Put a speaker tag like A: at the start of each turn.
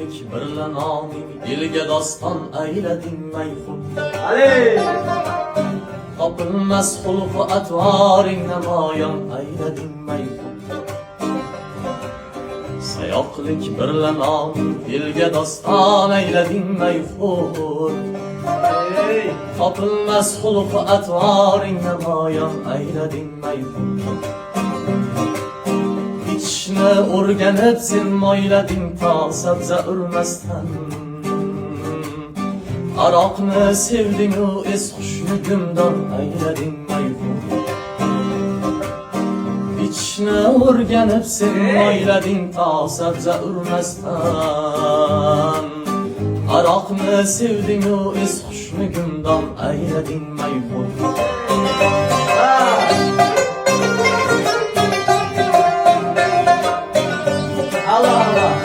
A: Sayoqlik birla noming dilga doston aylading mayxun. Topilmas xulq-u atvoring namoyon aylading mayxun. Sayoqlik birla noming dilga doston aylading mayxun. Topilmas xulq-u atvoring namoyon aylading mayxun. İçine o'rganib sen moylading to sabza urmasdan. Aroqni sevding-u es xushligimdan aylading mayxun. İçine o'rganib sen moylading to sabza urmasdan. Aroqni sevding-u es xushligimdan aylading mayxun. Allah Allah.